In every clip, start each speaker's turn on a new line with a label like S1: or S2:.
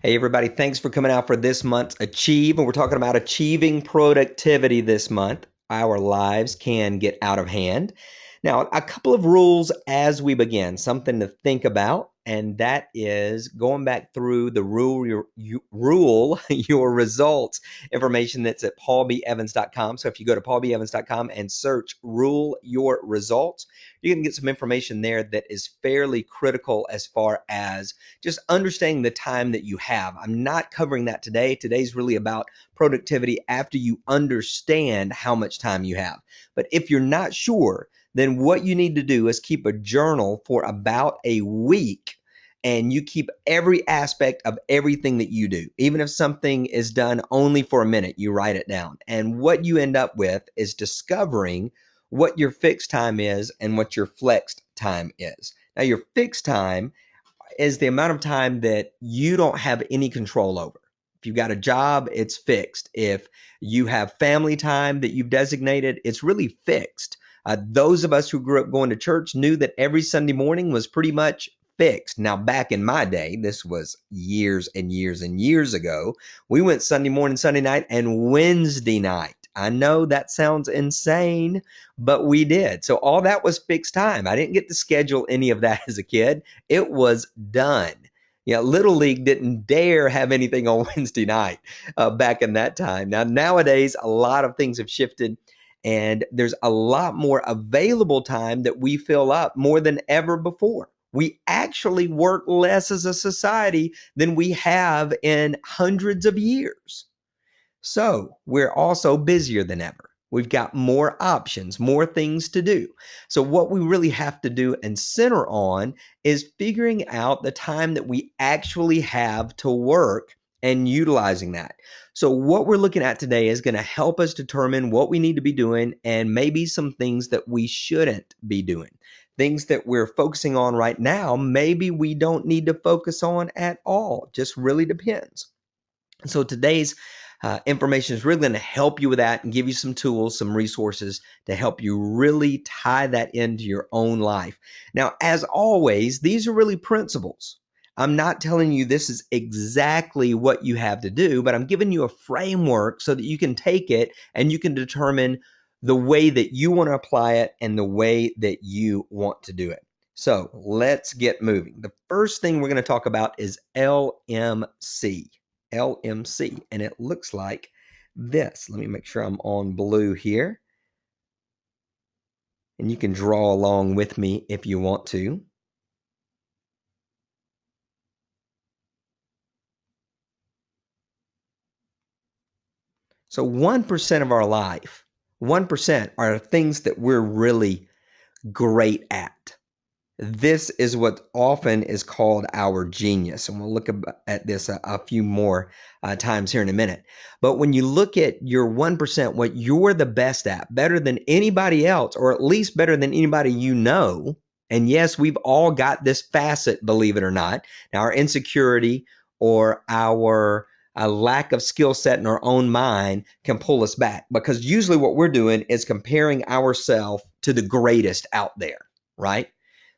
S1: Hey, everybody, thanks for coming out for this month's Achieve. And we're talking about achieving productivity this month. Our lives can get out of hand. Now, a couple of rules as we begin, something to think about, and that is going back through the rule your results information that's at paulbevans.com. So if you go to paulbevans.com and search rule your results, you can get some information there that is fairly critical as far as just understanding the time that you have. I'm not covering that today. Today's really about productivity after you understand how much time you have. But if you're not sure, then what you need to do is keep a journal for about a week, and you keep every aspect of everything that you do. Even if something is done only for a minute, you write it down. And what you end up with is discovering what your fixed time is and what your flexed time is. Now, your fixed time is the amount of time that you don't have any control over. If you've got a job, it's fixed. If you have family time that you've designated, it's really fixed. Those of us who grew up going to church knew that every Sunday morning was pretty much fixed. Now, back in my day, this was years and years and years ago, we went Sunday morning, Sunday night, and Wednesday night. I know that sounds insane, but we did. So all that was fixed time. I didn't get to schedule any of that as a kid. It was done. Little League didn't dare have anything on Wednesday night back in that time. Now, nowadays, a lot of things have shifted, and there's a lot more available time that we fill up more than ever before. We actually work less as a society than we have in hundreds of years. So we're also busier than ever. We've got more options, more things to do. So what we really have to do and center on is figuring out the time that we actually have to work and utilizing that. So what we're looking at today is going to help us determine what we need to be doing and maybe some things that we shouldn't be doing. Things that we're focusing on right now, maybe we don't need to focus on at all. Just really depends. So today's information is really going to help you with that and give you some tools, some resources to help you really tie that into your own life. Now, as always, these are really principles. I'm not telling you this is exactly what you have to do, but I'm giving you a framework so that you can take it and you can determine the way that you want to apply it and the way that you want to do it. So let's get moving. The first thing we're going to talk about is LMC. LMC, and it looks like this. Let me make sure I'm on blue here. And you can draw along with me if you want to. So 1% of our life, 1% are things that we're really great at. This is what often is called our genius. And we'll look at this a few more times here in a minute. But when you look at your 1%, what you're the best at, better than anybody else, or at least better than anybody you know, and yes, we've all got this facet, believe it or not. Now, our insecurity or our lack of skill set in our own mind can pull us back, because usually what we're doing is comparing ourselves to the greatest out there, right?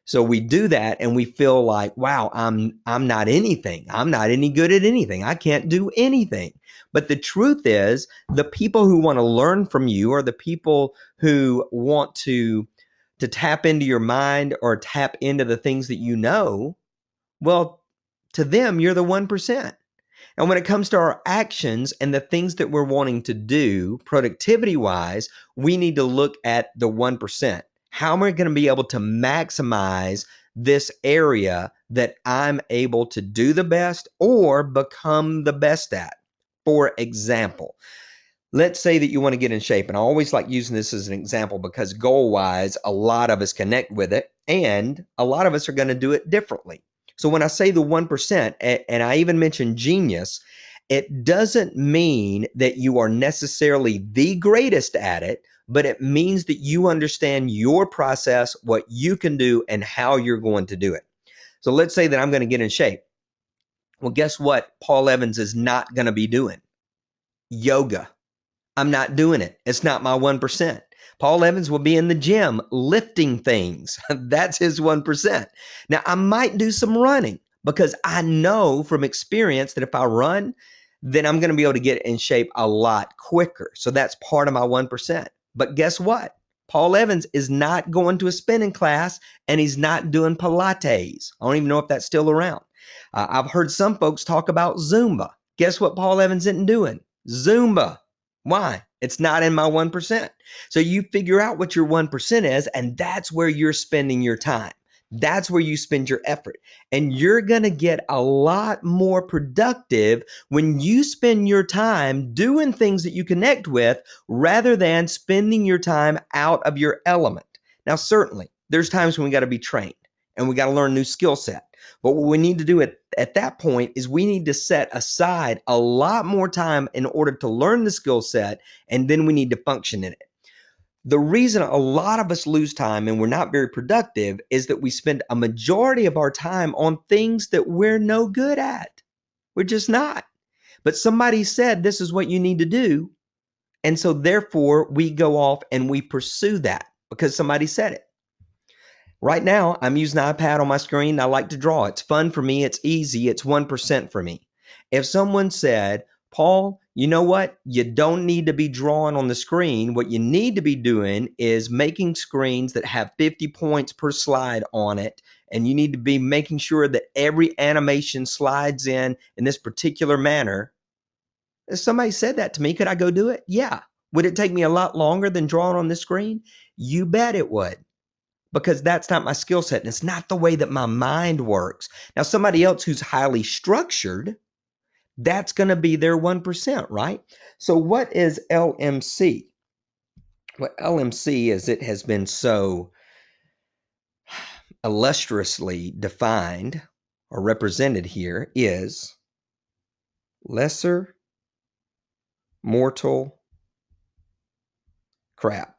S1: So we do that and we feel like, wow, I'm not anything. I'm not any good at anything. I can't do anything. But the truth is, the people who want to learn from you are the people who want to tap into your mind or tap into the things that you know. Well, to them, you're the 1%. And when it comes to our actions and the things that we're wanting to do productivity wise, we need to look at the 1%. How am I going to be able to maximize this area that I'm able to do the best or become the best at? For example, let's say that you want to get in shape. And I always like using this as an example because goal-wise, a lot of us connect with it and a lot of us are going to do it differently. So when I say the 1%, and I even mentioned genius, it doesn't mean that you are necessarily the greatest at it, but it means that you understand your process, what you can do, and how you're going to do it. So let's say that I'm going to get in shape. Well, guess what Paul Evans is not going to be doing? Yoga. I'm not doing it. It's not my 1%. Paul Evans will be in the gym lifting things. That's his 1%. Now, I might do some running, because I know from experience that if I run, then I'm going to be able to get in shape a lot quicker. So that's part of my 1%. But guess what? Paul Evans is not going to a spinning class and he's not doing Pilates. I don't even know if that's still around. I've heard some folks talk about Zumba. Guess what Paul Evans isn't doing? Zumba. Why? It's not in my 1%. So you figure out what your 1% is, and that's where you're spending your time. That's where you spend your effort. And you're going to get a lot more productive when you spend your time doing things that you connect with rather than spending your time out of your element. Now, certainly, there's times when we got to be trained and we got to learn a new skill set. But what we need to do at that point is we need to set aside a lot more time in order to learn the skill set, and then we need to function in it. The reason a lot of us lose time and we're not very productive is that we spend a majority of our time on things that we're no good at. We're just not. But somebody said this is what you need to do. And so therefore we go off and we pursue that because somebody said it. Right now, I'm using an iPad on my screen. I like to draw. It's fun for me. It's easy. It's 1% for me. If someone said, Paul, you know what? You don't need to be drawing on the screen. What you need to be doing is making screens that have 50 points per slide on it. And you need to be making sure that every animation slides in this particular manner. If somebody said that to me, could I go do it? Yeah. Would it take me a lot longer than drawing on the screen? You bet it would. Because that's not my skill set and it's not the way that my mind works. Now, somebody else who's highly structured, that's going to be their 1%, right? So what is LMC? What LMC, as it has been so illustriously defined or represented here, is lesser mortal crap.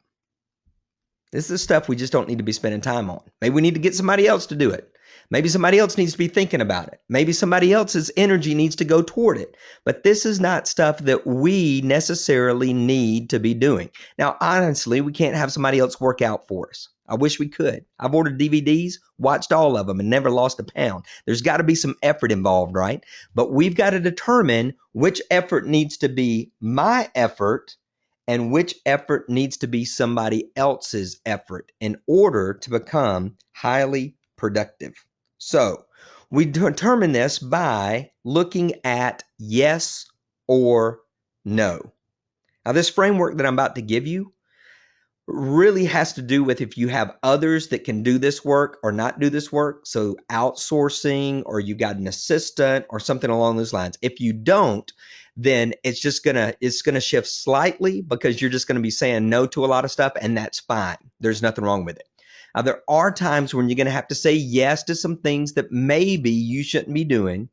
S1: This is stuff we just don't need to be spending time on. Maybe we need to get somebody else to do it. Maybe somebody else needs to be thinking about it. Maybe somebody else's energy needs to go toward it. But this is not stuff that we necessarily need to be doing. Now, honestly, we can't have somebody else work out for us. I wish we could. I've ordered DVDs, watched all of them, and never lost a pound. There's got to be some effort involved, right? But we've got to determine which effort needs to be my effort and which effort needs to be somebody else's effort in order to become highly productive. So we determine this by looking at yes or no. Now, this framework that I'm about to give you really has to do with if you have others that can do this work or not do this work. So outsourcing, or you got an assistant or something along those lines. If you don't, then it's gonna shift slightly because you're just gonna be saying no to a lot of stuff, and that's fine. There's nothing wrong with it. Now, there are times when you're gonna have to say yes to some things that maybe you shouldn't be doing,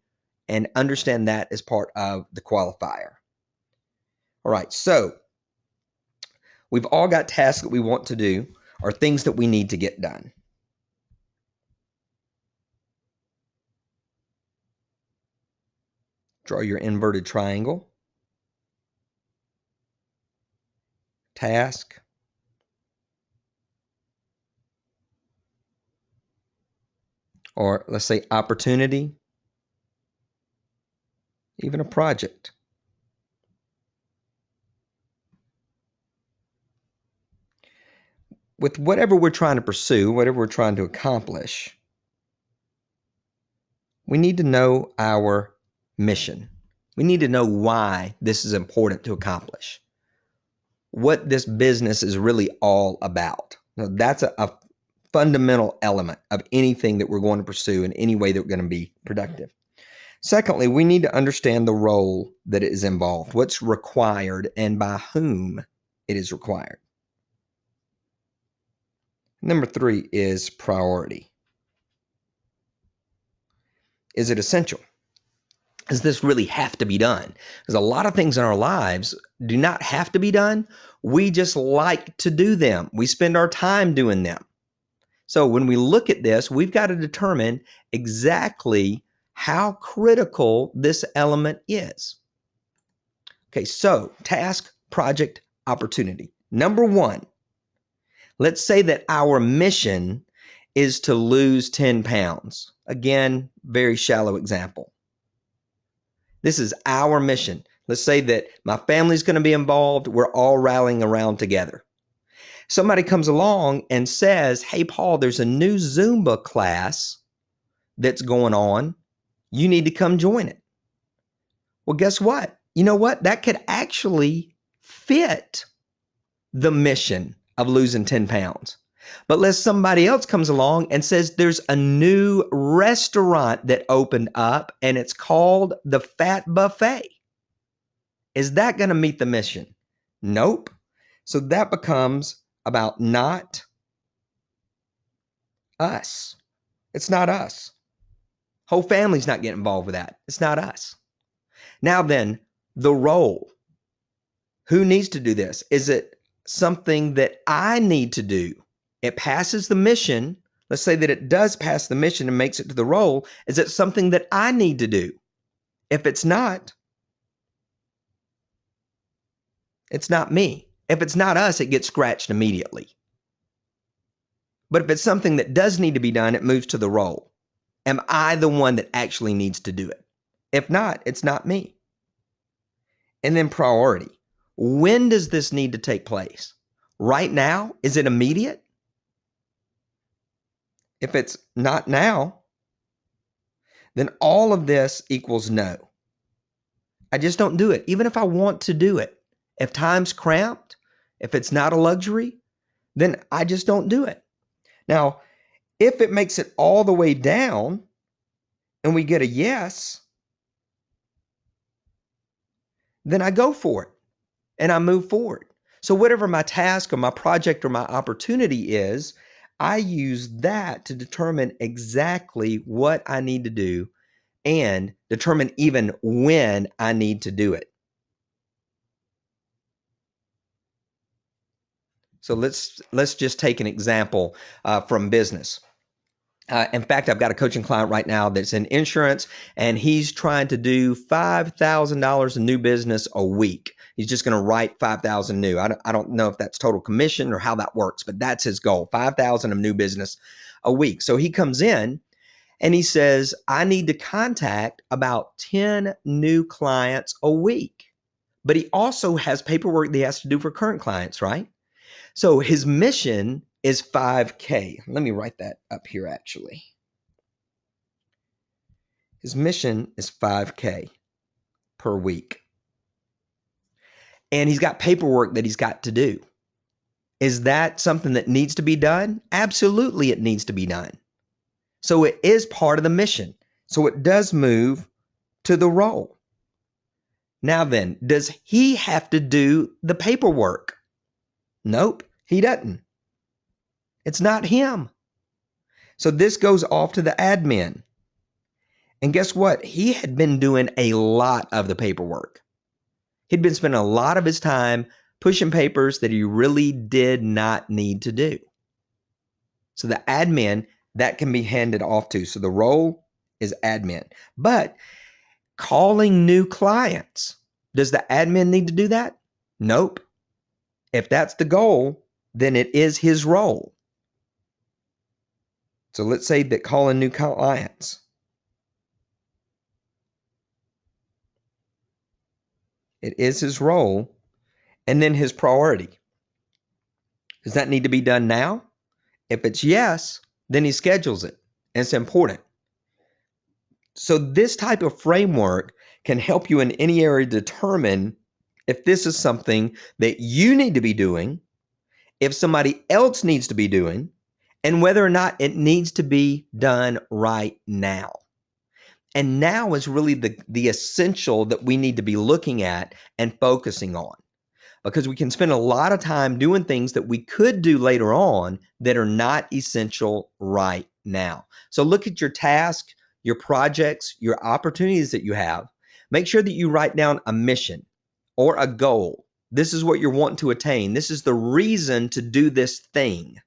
S1: and understand that as part of the qualifier. All right, so we've all got tasks that we want to do or things that we need to get done. Draw your inverted triangle. Task. Or let's say opportunity. Even a project. With whatever we're trying to pursue, whatever we're trying to accomplish, we need to know our mission. We need to know why this is important to accomplish. What this business is really all about. Now, that's a fundamental element of anything that we're going to pursue in any way that we're going to be productive. Secondly, we need to understand the role that is involved, what's required, and by whom it is required. Number 3 is priority. Is it essential? Does this really have to be done? Because a lot of things in our lives do not have to be done. We just like to do them. We spend our time doing them. So when we look at this, we've got to determine exactly how critical this element is. Okay, so task, project, opportunity. Number 1, let's say that our mission is to lose 10 pounds. Again, very shallow example. This is our mission. Let's say that my family's going to be involved. We're all rallying around together. Somebody comes along and says, hey, Paul, there's a new Zumba class that's going on. You need to come join it. Well, guess what? You know what? That could actually fit the mission of losing 10 pounds. But let's somebody else comes along and says there's a new restaurant that opened up and it's called the Fat Buffet. Is that going to meet the mission? Nope. So that becomes about not us. It's not us. Whole family's not getting involved with that. It's not us. Now then, the role. Who needs to do this? Is it something that I need to do? It passes the mission. Let's say that it does pass the mission and makes it to the role. Is it something that I need to do? If it's not me. If it's not us, it gets scratched immediately. But if it's something that does need to be done, it moves to the role. Am I the one that actually needs to do it? If not, it's not me. And then priority. When does this need to take place? Right now? Is it immediate? If it's not now, then all of this equals no. I just don't do it, even if I want to do it. If time's cramped, if it's not a luxury, then I just don't do it. Now, if it makes it all the way down and we get a yes, then I go for it and I move forward. So whatever my task or my project or my opportunity is, I use that to determine exactly what I need to do and determine even when I need to do it. So let's just take an example from business. In fact, I've got a coaching client right now that's in insurance, and he's trying to do $5,000 in new business a week. He's just going to write 5,000 new. I don't know if that's total commission or how that works, but that's his goal, 5,000 of new business a week. So he comes in and he says, I need to contact about 10 new clients a week. But he also has paperwork that he has to do for current clients, right? So his mission is 5K. Let me write that up here actually. His mission is 5K per week. And he's got paperwork that he's got to do. Is that something that needs to be done? Absolutely, it needs to be done. So it is part of the mission. So it does move to the role. Now then, does he have to do the paperwork? Nope, he doesn't. It's not him. So this goes off to the admin. And guess what? He had been doing a lot of the paperwork. He'd been spending a lot of his time pushing papers that he really did not need to do. So the admin, that can be handed off to. So the role is admin. But calling new clients, does the admin need to do that? Nope. If that's the goal, then it is his role. So let's say that calling new clients. It is his role. And then his priority. Does that need to be done now? If it's yes, then he schedules it. And it's important. So this type of framework can help you in any area determine if this is something that you need to be doing, if somebody else needs to be doing, and whether or not it needs to be done right now. And now is really the essential that we need to be looking at and focusing on. Because we can spend a lot of time doing things that we could do later on that are not essential right now. So look at your tasks, your projects, your opportunities that you have. Make sure that you write down a mission or a goal. This is what you're wanting to attain. This is the reason to do this thing.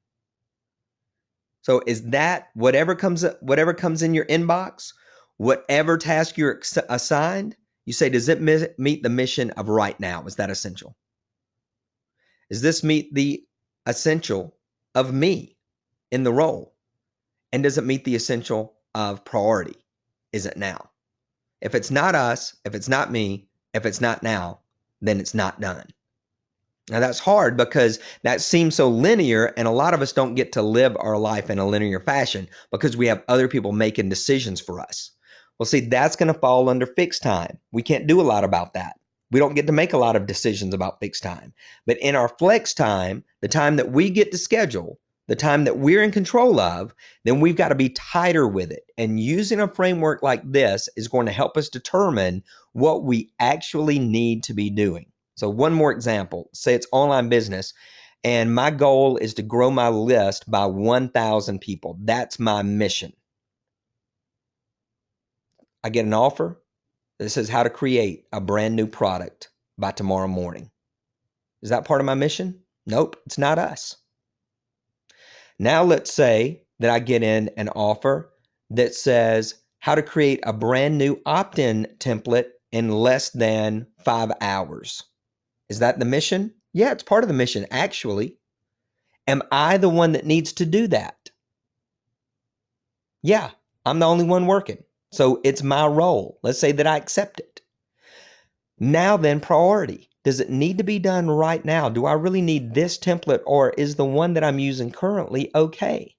S1: So is that whatever comes in your inbox, whatever task you're assigned, you say, does it meet the mission of right now? Is that essential? Does this meet the essential of me in the role? And does it meet the essential of priority? Is it now? If it's not us, if it's not me, if it's not now, then it's not done. Now that's hard because that seems so linear, and a lot of us don't get to live our life in a linear fashion because we have other people making decisions for us. Well, see, that's going to fall under fixed time. We can't do a lot about that. We don't get to make a lot of decisions about fixed time. But in our flex time, the time that we get to schedule, the time that we're in control of, then we've got to be tighter with it. And using a framework like this is going to help us determine what we actually need to be doing. So one more example, say it's online business, and my goal is to grow my list by 1,000 people. That's my mission. I get an offer that says how to create a brand new product by tomorrow morning. Is that part of my mission? Nope, it's not us. Now let's say that I get in an offer that says how to create a brand new opt-in template in less than 5 hours. Is that the mission? Yeah, it's part of the mission, actually. Am I the one that needs to do that? Yeah, I'm the only one working. So it's my role. Let's say that I accept it. Now then, priority. Does it need to be done right now? Do I really need this template, or is the one that I'm using currently okay?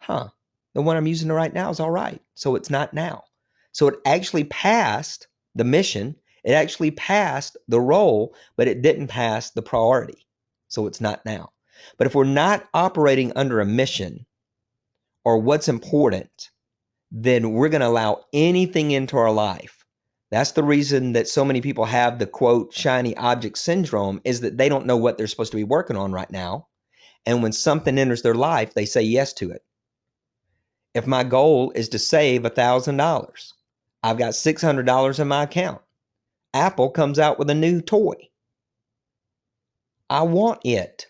S1: The one I'm using right now is all right. So it's not now. So it actually passed the mission. It actually passed the role, but it didn't pass the priority. So it's not now. But if we're not operating under a mission or what's important, then we're going to allow anything into our life. That's the reason that so many people have the quote shiny object syndrome, is that they don't know what they're supposed to be working on right now. And when something enters their life, they say yes to it. If my goal is to save $1,000, I've got $600 in my account. Apple comes out with a new toy. I want it.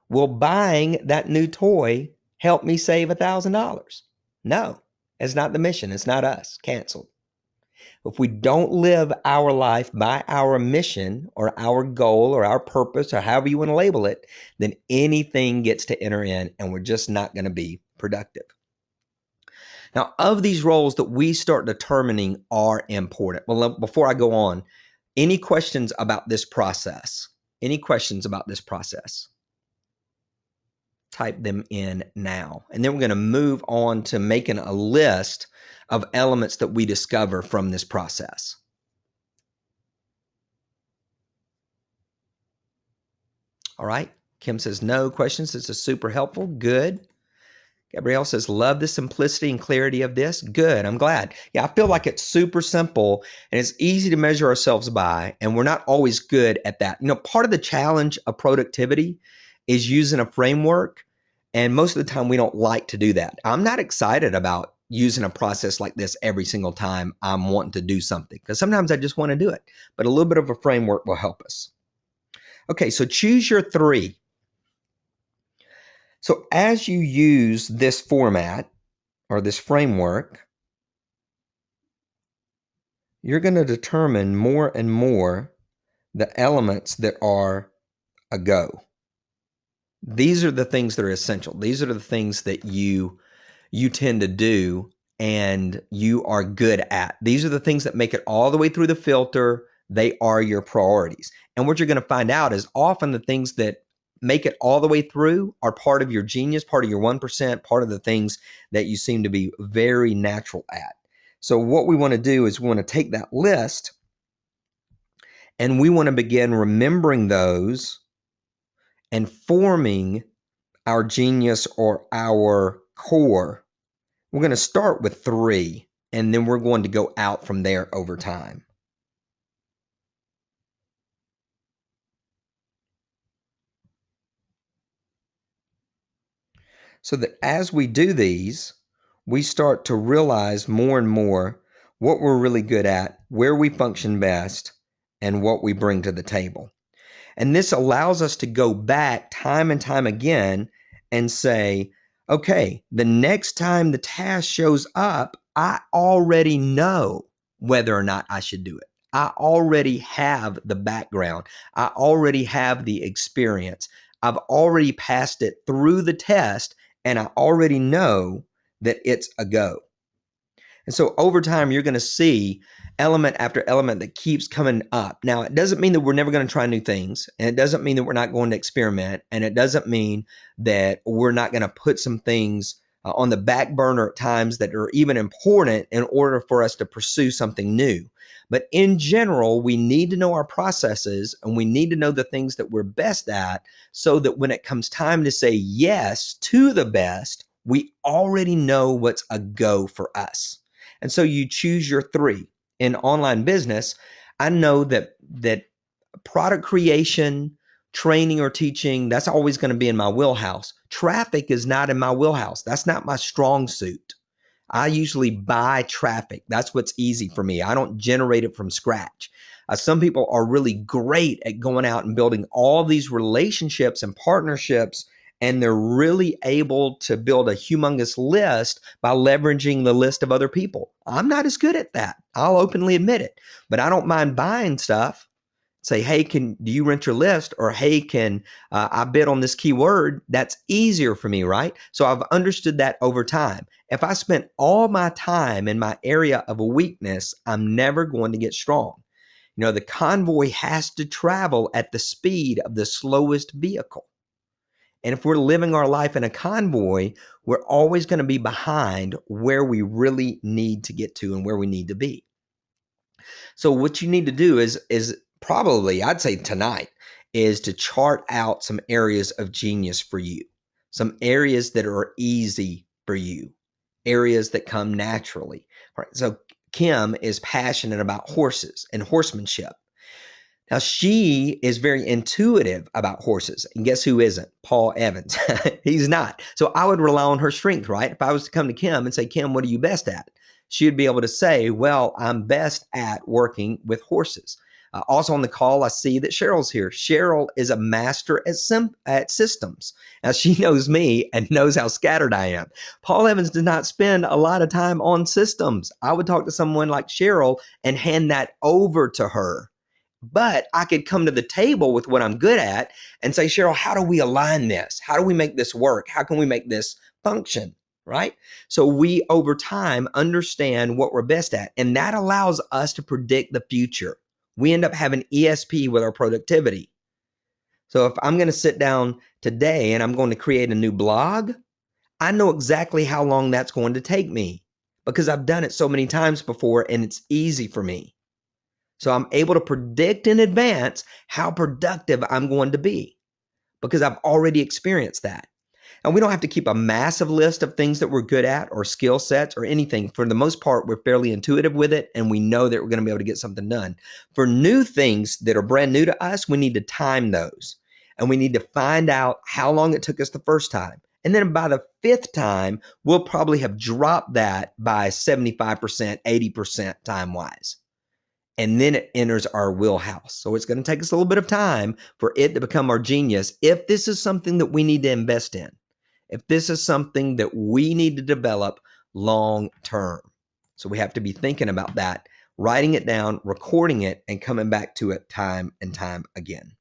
S1: Will buying that new toy help me save $1,000? No, it's not the mission. It's not us. Canceled. If we don't live our life by our mission or our goal or our purpose or however you want to label it, then anything gets to enter in and we're just not going to be productive. Now, of these roles that we start determining are important. Well, before I go on, any questions about this process? Any questions about this process? Type them in now. And then we're going to move on to making a list of elements that we discover from this process. All right. Kim says no questions. This is super helpful. Good. Gabrielle says, love the simplicity and clarity of this. Good. I'm glad. Yeah, I feel like it's super simple and it's easy to measure ourselves by, and we're not always good at that. You know, part of the challenge of productivity is using a framework, and most of the time we don't like to do that. I'm not excited about using a process like this every single time I'm wanting to do something, because sometimes I just want to do it, but a little bit of a framework will help us. Okay, so choose your 3. So as you use this format or this framework, you're going to determine more and more the elements that are a go. These are the things that are essential. These are the things that you tend to do and you are good at. These are the things that make it all the way through the filter. They are your priorities. And what you're going to find out is often the things that make it all the way through are part of your genius, part of your 1%, part of the things that you seem to be very natural at. So what we want to do is we want to take that list and we want to begin remembering those and forming our genius or our core. We're going to start with 3, and then we're going to go out from there over time. So that as we do these, we start to realize more and more what we're really good at, where we function best, and what we bring to the table. And this allows us to go back time and time again and say, okay, the next time the task shows up, I already know whether or not I should do it. I already have the background. I already have the experience. I've already passed it through the test, and I already know that it's a go. And so over time, you're going to see element after element that keeps coming up. Now, it doesn't mean that we're never going to try new things, and it doesn't mean that we're not going to experiment, and it doesn't mean that we're not going to put some things on the back burner at times that are even important in order for us to pursue something new. But in general, we need to know our processes and we need to know the things that we're best at so that when it comes time to say yes to the best, we already know what's a go for us. And so you choose your three. In online business, I know that product creation, training or teaching, that's always going to be in my wheelhouse. Traffic is not in my wheelhouse. That's not my strong suit. I usually buy traffic. That's what's easy for me. I don't generate it from scratch. Some people are really great at going out and building all these relationships and partnerships, and they're really able to build a humongous list by leveraging the list of other people. I'm not as good at that. I'll openly admit it, but I don't mind buying stuff. Say, hey, do you rent your list? Or hey, can I bid on this keyword? That's easier for me, right? So I've understood that over time. If I spent all my time in my area of a weakness, I'm never going to get strong. You know, the convoy has to travel at the speed of the slowest vehicle. And if we're living our life in a convoy, we're always going to be behind where we really need to get to and where we need to be. So what you need to do is probably, I'd say tonight, is to chart out some areas of genius for you, some areas that are easy for you, areas that come naturally. All right. So Kim is passionate about horses and horsemanship. Now, she is very intuitive about horses. And guess who isn't? Paul Evans. He's not. So I would rely on her strength, right? If I was to come to Kim and say, Kim, what are you best at? She would be able to say, well, I'm best at working with horses. Also on the call, I see that Cheryl's here. Cheryl is a master at systems. Now, she knows me and knows how scattered I am. Paul Evans did not spend a lot of time on systems. I would talk to someone like Cheryl and hand that over to her. But I could come to the table with what I'm good at and say, Cheryl, how do we align this? How do we make this work? How can we make this function? Right? So we, over time, understand what we're best at. And that allows us to predict the future. We end up having ESP with our productivity. So if I'm going to sit down today and I'm going to create a new blog, I know exactly how long that's going to take me because I've done it so many times before and it's easy for me. So I'm able to predict in advance how productive I'm going to be because I've already experienced that. And we don't have to keep a massive list of things that we're good at or skill sets or anything. For the most part, we're fairly intuitive with it and we know that we're going to be able to get something done. For new things that are brand new to us, we need to time those and we need to find out how long it took us the first time. And then by the fifth time, we'll probably have dropped that by 75%, 80% time-wise. And then it enters our wheelhouse. So it's going to take us a little bit of time for it to become our genius if this is something that we need to invest in, if this is something that we need to develop long term. So we have to be thinking about that, writing it down, recording it, and coming back to it time and time again.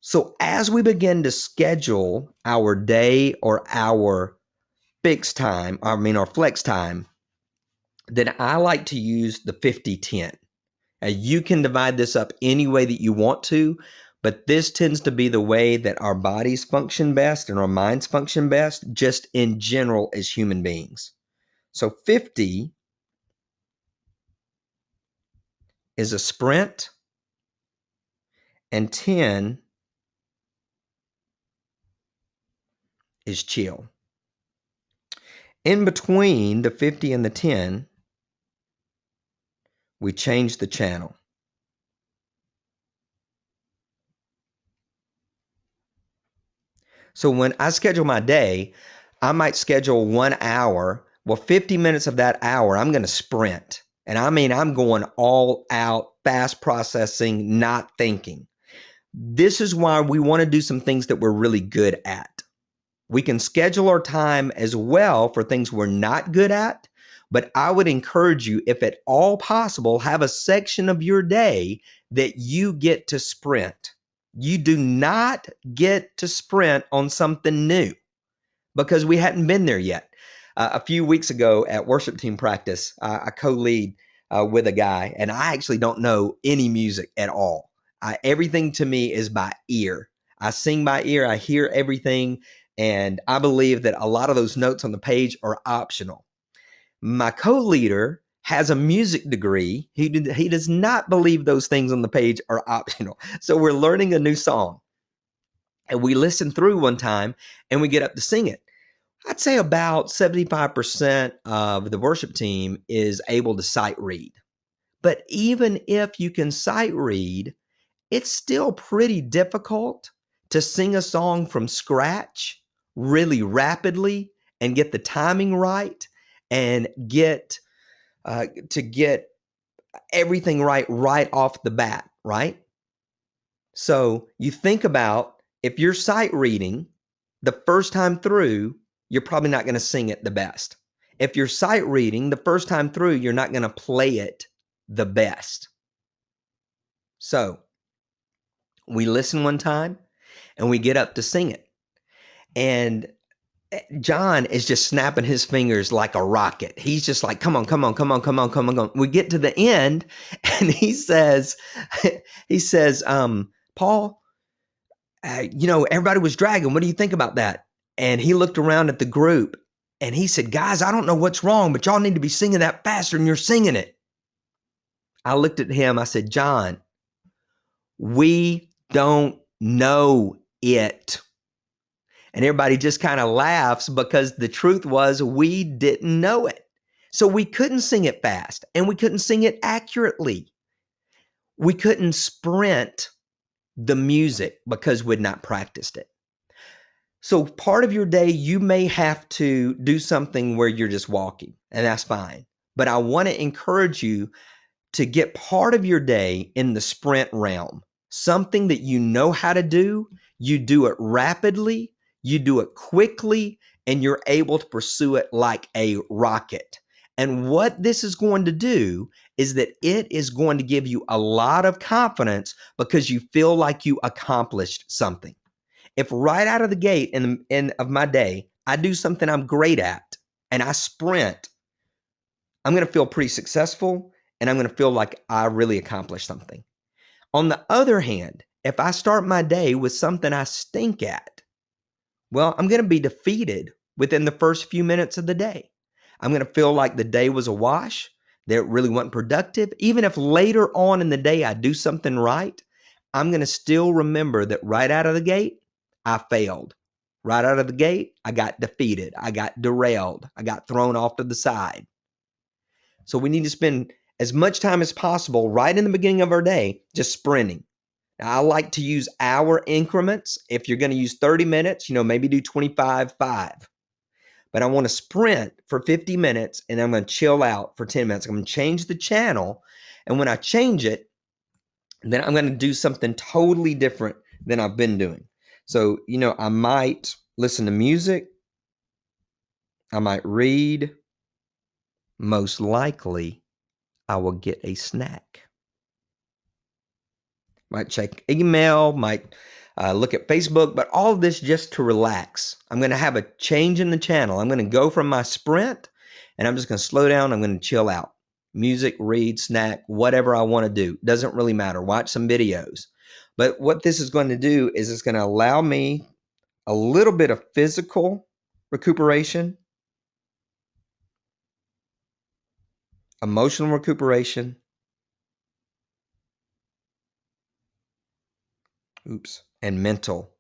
S1: So as we begin to schedule our day or our fixed time, our flex time, then I like to use the 50-10. You can divide this up any way that you want to, but this tends to be the way that our bodies function best and our minds function best, just in general as human beings. So 50 is a sprint, and 10 is chill. In between the 50 and the 10, we change the channel. So when I schedule my day, I might schedule 1 hour. Well, 50 minutes of that hour, I'm going to sprint. And I mean, I'm going all out, fast processing, not thinking. This is why we want to do some things that we're really good at. We can schedule our time as well for things we're not good at, but I would encourage you, if at all possible, have a section of your day that you get to sprint. You do not get to sprint on something new. because we hadn't been there yet. A few weeks ago at worship team practice, I co-lead with a guy, and I actually don't know any music at all. Everything to me is by ear. I sing by ear. I hear everything, and I believe that a lot of those notes on the page are optional. My co-leader has a music degree. He does not believe those things on the page are optional. So we're learning a new song, and we listen through one time, and we get up to sing it. I'd say about 75% of the worship team is able to sight read. But even if you can sight read, it's still pretty difficult to sing a song from scratch really rapidly and get the timing right and get everything right off the bat, right? So you think about, if you're sight reading the first time through, you're probably not going to sing it the best. If you're sight reading the first time through, you're not going to play it the best. So we listen one time and we get up to sing it. And John is just snapping his fingers like a rocket. He's just like, come on, come on, come on, come on, come on, come on. We get to the end and he says, Paul, everybody was dragging. What do you think about that? And he looked around at the group and he said, guys, I don't know what's wrong, but y'all need to be singing that faster than you're singing it. I looked at him. I said, John, we don't know it. And everybody just kind of laughs, because the truth was we didn't know it. So we couldn't sing it fast and we couldn't sing it accurately. We couldn't sprint the music because we'd not practiced it. So part of your day, you may have to do something where you're just walking, and that's fine. But I want to encourage you to get part of your day in the sprint realm, something that you know how to do. You do it rapidly, you do it quickly, and you're able to pursue it like a rocket. And what this is going to do is that it is going to give you a lot of confidence because you feel like you accomplished something. If right out of the gate in of my day, I do something I'm great at and I sprint, I'm going to feel pretty successful and I'm going to feel like I really accomplished something. On the other hand, if I start my day with something I stink at, well, I'm going to be defeated within the first few minutes of the day. I'm going to feel like the day was a wash, that it really wasn't productive. Even if later on in the day I do something right, I'm going to still remember that right out of the gate, I failed. Right out of the gate, I got defeated. I got derailed. I got thrown off to the side. So we need to spend as much time as possible right in the beginning of our day just sprinting. Now, I like to use hour increments. If you're going to use 30 minutes, maybe do 25, 5. But I want to sprint for 50 minutes and I'm going to chill out for 10 minutes. I'm going to change the channel. And when I change it, then I'm going to do something totally different than I've been doing. So, I might listen to music. I might read. Most likely, I will get a snack. Might check email, might look at Facebook, but all of this just to relax. I'm going to have a change in the channel. I'm going to go from my sprint and I'm just going to slow down. I'm going to chill out. Music, read, snack, whatever I want to do. Doesn't really matter. Watch some videos. But what this is going to do is it's going to allow me a little bit of physical recuperation, emotional recuperation, and mental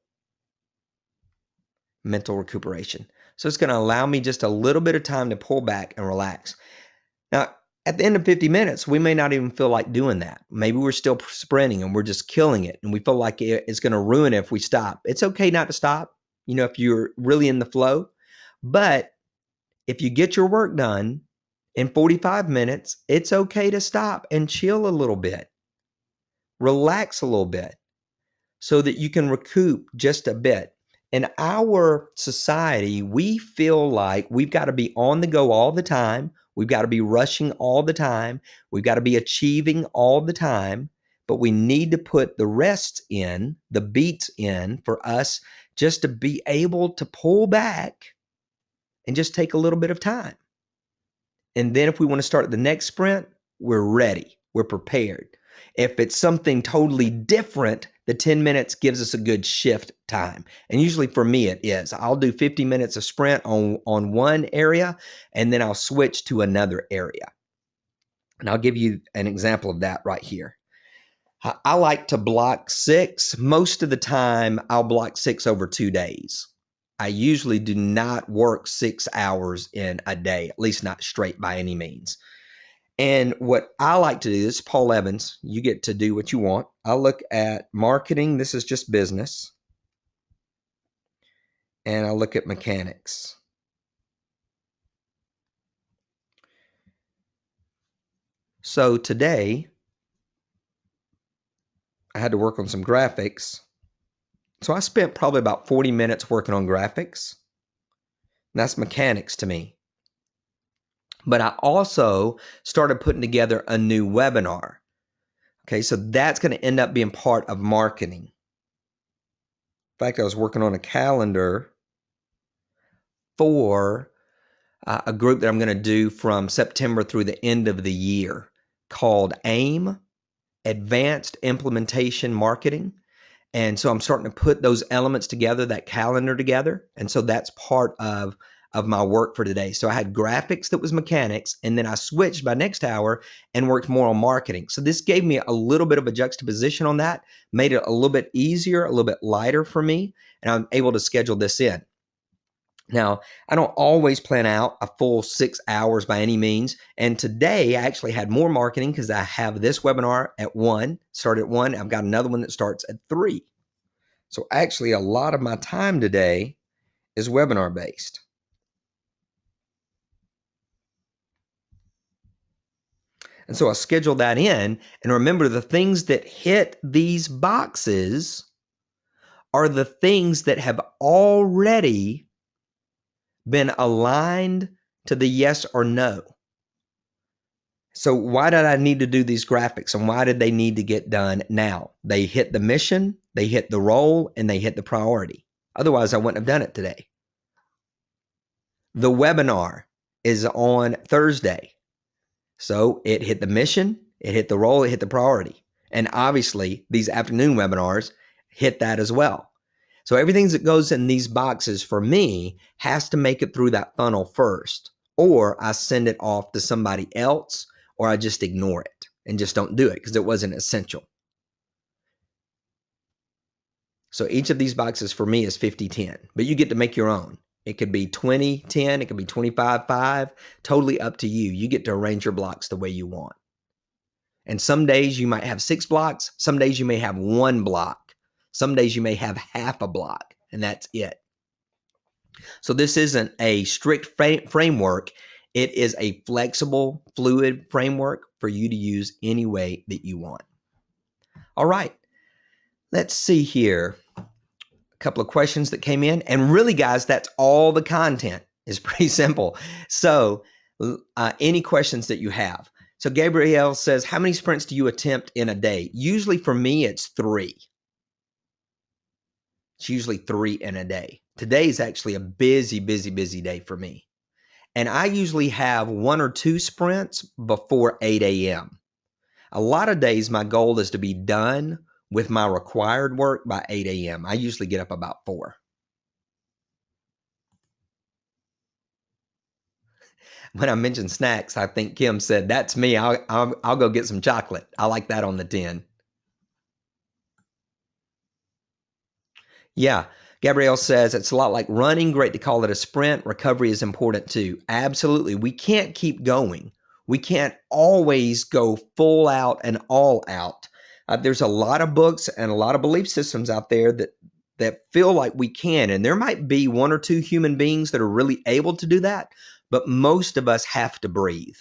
S1: recuperation. So it's going to allow me just a little bit of time to pull back and relax. Now, at the end of 50 minutes, we may not even feel like doing that. Maybe we're still sprinting and we're just killing it and we feel like it's going to ruin it if we stop. It's okay not to stop, if you're really in the flow. But if you get your work done in 45 minutes, it's okay to stop and chill a little bit. Relax a little bit so that you can recoup just a bit. In our society, we feel like we've got to be on the go all the time. We've got to be rushing all the time. We've got to be achieving all the time. But we need to put the rests in, the beats in for us just to be able to pull back and just take a little bit of time. And then if we want to start the next sprint, we're ready. We're prepared. If it's something totally different, the 10 minutes gives us a good shift time. And usually for me, it is. I'll do 50 minutes of sprint on one area, and then I'll switch to another area. And I'll give you an example of that right here. I like to block 6. Most of the time, I'll block 6 over 2 days. I usually do not work 6 hours in a day, at least not straight by any means. And what I like to do, this is Paul Evans. You get to do what you want. I look at marketing. This is just business. And I look at mechanics. So today, I had to work on some graphics. So I spent probably about 40 minutes working on graphics. And that's mechanics to me. But I also started putting together a new webinar. Okay, so that's going to end up being part of marketing. In fact, I was working on a calendar for a group that I'm going to do from September through the end of the year called AIM, Advanced Implementation Marketing. And so I'm starting to put those elements together, that calendar together. And so that's part of my work for today. So I had graphics that was mechanics, and then I switched by next hour and worked more on marketing. So this gave me a little bit of a juxtaposition on that, made it a little bit easier, a little bit lighter for me, and I'm able to schedule this in. Now, I don't always plan out a full 6 hours by any means. And today I actually had more marketing because I have this webinar at 1, started at 1. I've got another one that starts at 3. So actually a lot of my time today is webinar based. And so I schedule that in. And remember, the things that hit these boxes are the things that have already been aligned to the yes or no. So why did I need to do these graphics, and why did they need to get done now? They hit the mission, they hit the role, and they hit the priority. Otherwise, I wouldn't have done it today. The webinar is on Thursday. So it hit the mission, it hit the role, it hit the priority. And obviously, these afternoon webinars hit that as well. So everything that goes in these boxes for me has to make it through that funnel first, or I send it off to somebody else, or I just ignore it and just don't do it because it wasn't essential. So each of these boxes for me is 50-10, but you get to make your own. It could be 20-10, it could be 25-5, totally up to you. You get to arrange your blocks the way you want. And some days you might have 6 blocks, some days you may have 1 block. Some days you may have half a block, and that's it. So this isn't a strict framework. It is a flexible, fluid framework for you to use any way that you want. All right, let's see here. A couple of questions that came in. And really, guys, that's all the content. It's pretty simple. So any questions that you have. So Gabrielle says, how many sprints do you attempt in a day? Usually for me, it's 3. It's usually 3 in a day. Today is actually a busy day for me. And I usually have 1 or 2 sprints before 8 a.m. A lot of days, my goal is to be done with my required work by 8 a.m. I usually get up about 4. When I mentioned snacks, I think Kim said, that's me. I'll go get some chocolate. I like that on the 10. Yeah. Gabrielle says, it's a lot like running. Great to call it a sprint. Recovery is important too. Absolutely. We can't keep going. We can't always go full out and all out. There's a lot of books and a lot of belief systems out there that feel like we can. And there might be 1 or 2 human beings that are really able to do that. But most of us have to breathe.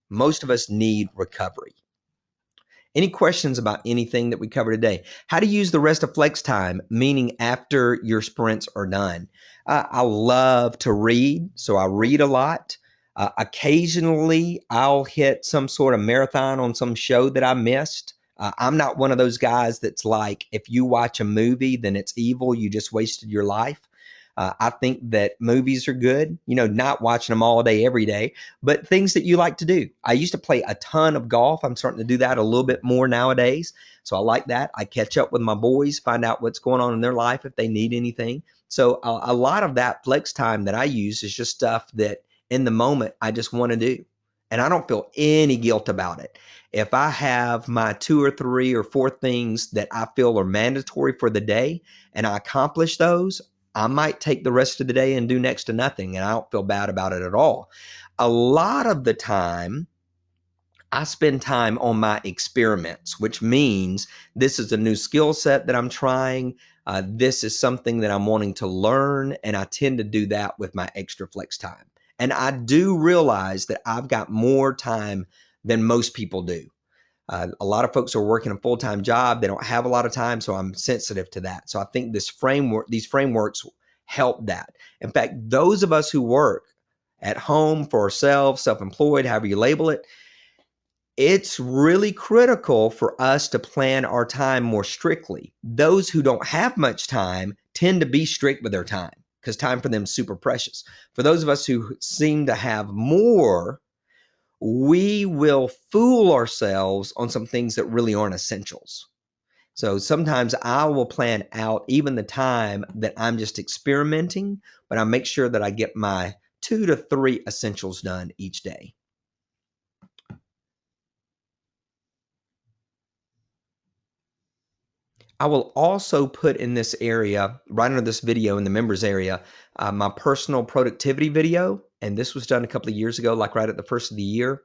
S1: Most of us need recovery. Any questions about anything that we covered today? How to use the rest of flex time, meaning after your sprints are done. I love to read, so I read a lot. Occasionally, I'll hit some sort of marathon on some show that I missed. I'm not one of those guys that's like, if you watch a movie, then it's evil. You just wasted your life. I think that movies are good, not watching them all day, every day, but things that you like to do. I used to play a ton of golf. I'm starting to do that a little bit more nowadays. So I like that. I catch up with my boys, find out what's going on in their life if they need anything. So a lot of that flex time that I use is just stuff that in the moment I just want to do. And I don't feel any guilt about it. If I have my 2 or 3 or 4 things that I feel are mandatory for the day and I accomplish those, I might take the rest of the day and do next to nothing, and I don't feel bad about it at all. A lot of the time, I spend time on my experiments, which means this is a new skill set that I'm trying. This is something that I'm wanting to learn, and I tend to do that with my extra flex time. And I do realize that I've got more time than most people do. A lot of folks are working a full-time job. They don't have a lot of time, so I'm sensitive to that. So I think these frameworks help that. In fact, those of us who work at home for ourselves, self-employed, however you label it, it's really critical for us to plan our time more strictly. Those who don't have much time tend to be strict with their time because time for them is super precious. For those of us who seem to have more, we will fool ourselves on some things that really aren't essentials. So sometimes I will plan out even the time that I'm just experimenting, but I make sure that I get my 2 to 3 essentials done each day. I will also put in this area, right under this video in the members area, my personal productivity video. And this was done a couple of years ago, like right at the first of the year.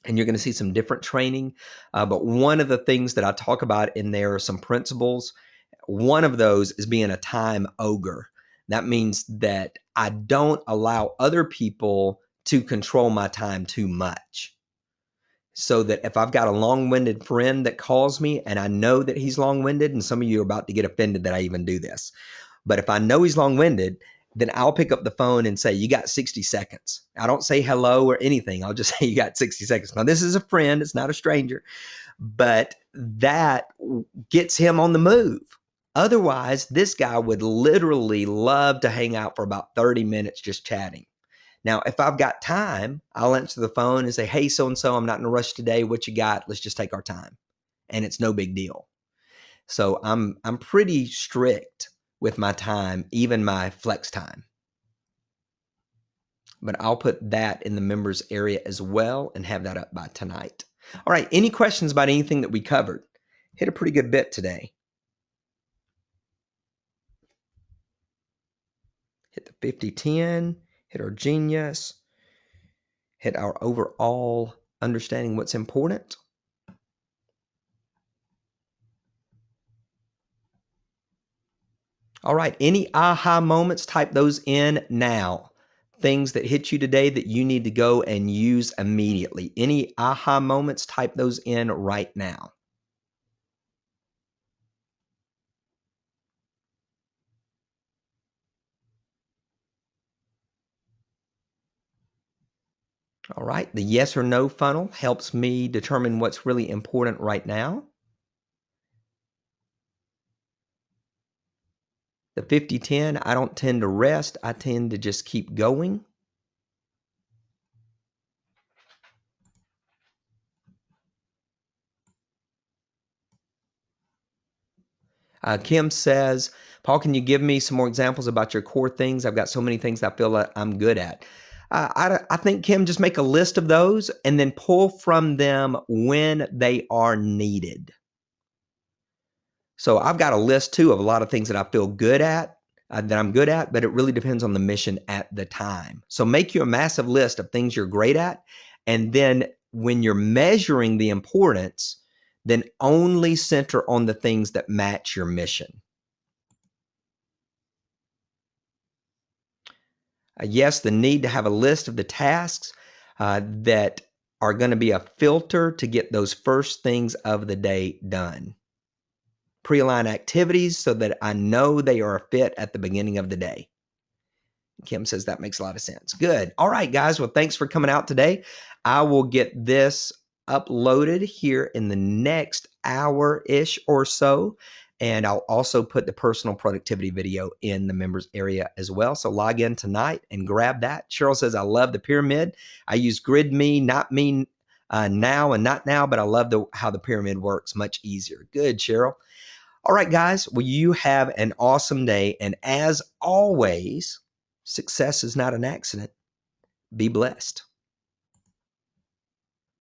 S1: And you're going to see some different training. But one of the things that I talk about in there are some principles. One of those is being a time ogre. That means that I don't allow other people to control my time too much. So that if I've got a long-winded friend that calls me and I know that he's long-winded, and some of you are about to get offended that I even do this, but if I know he's long-winded, then I'll pick up the phone and say, you got 60 seconds. I don't say hello or anything. I'll just say, you got 60 seconds. Now, this is a friend. It's not a stranger, but that gets him on the move. Otherwise, this guy would literally love to hang out for about 30 minutes just chatting. Now, if I've got time, I'll answer the phone and say, hey, so-and-so, I'm not in a rush today. What you got? Let's just take our time. And it's no big deal. So I'm pretty strict with my time, even my flex time. But I'll put that in the members area as well and have that up by tonight. All right, any questions about anything that we covered? Hit a pretty good bit today. Hit the 50-10. Hit our genius, hit our overall understanding what's important. All right, any aha moments, type those in now. Things that hit you today that you need to go and use immediately. Any aha moments, type those in right now. All right, the yes or no funnel helps me determine what's really important right now. The 50-10, I don't tend to rest. I tend to just keep going. Kim says, Paul, can you give me some more examples about your core things? I've got so many things I feel like I'm good at. I think, Kim, just make a list of those and then pull from them when they are needed. So I've got a list too of a lot of things that I feel good at, that I'm good at, but it really depends on the mission at the time. So make you a massive list of things you're great at. And then when you're measuring the importance, then only center on the things that match your mission. Yes, the need to have a list of the tasks that are going to be a filter to get those first things of the day done. Pre-align activities so that I know they are a fit at the beginning of the day. Kim says that makes a lot of sense. Good. All right, guys. Well, thanks for coming out today. I will get this uploaded here in the next hour-ish or so. And I'll also put the personal productivity video in the members area as well. So log in tonight and grab that. Cheryl says, I love the pyramid. I use GridMe, not me now and not now, but I love how the pyramid works. Much easier. Good, Cheryl. All right, guys. Well, you have an awesome day. And as always, success is not an accident. Be blessed.